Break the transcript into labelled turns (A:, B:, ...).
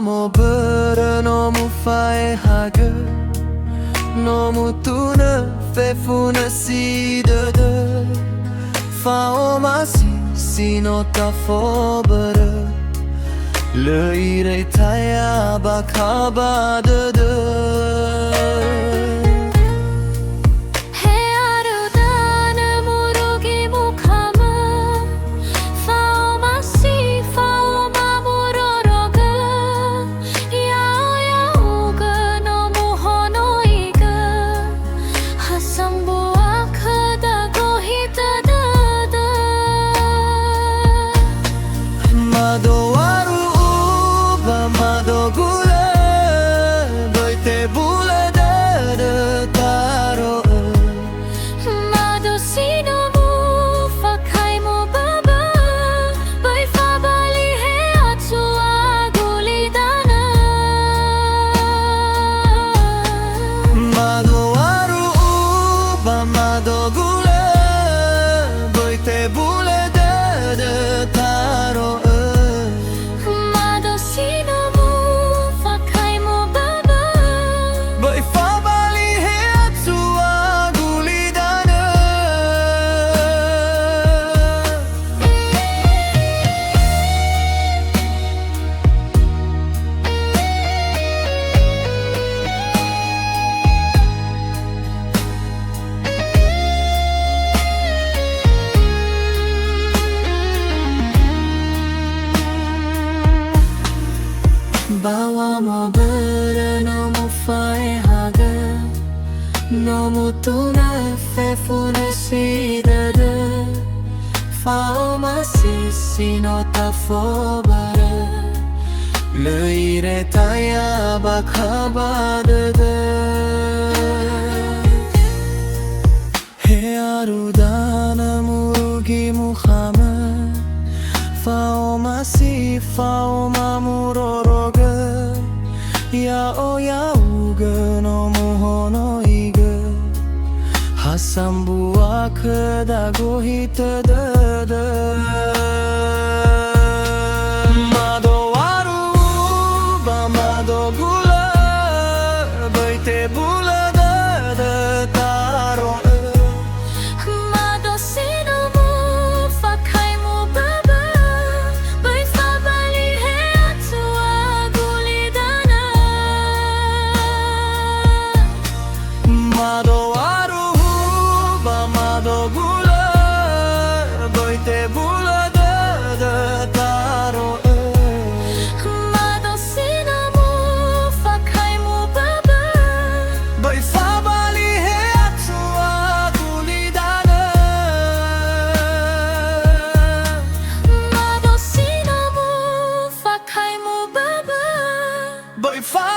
A: mo bơ no mu fai haga no mu tuna fe funa si de fa o ma si no ta fo bơ le ire taya ba kha ba de Bawa mo bơ no mu fai haga no mu tuna fe funa si de fa o ma si no ta fo bara le ire taya ba kha ba de he arudana murugi mukhama fa o ma muroroga ya o ya uga no muhono iga hasambu akda gohita de mado waru ba mado gula baite bula de taro But if I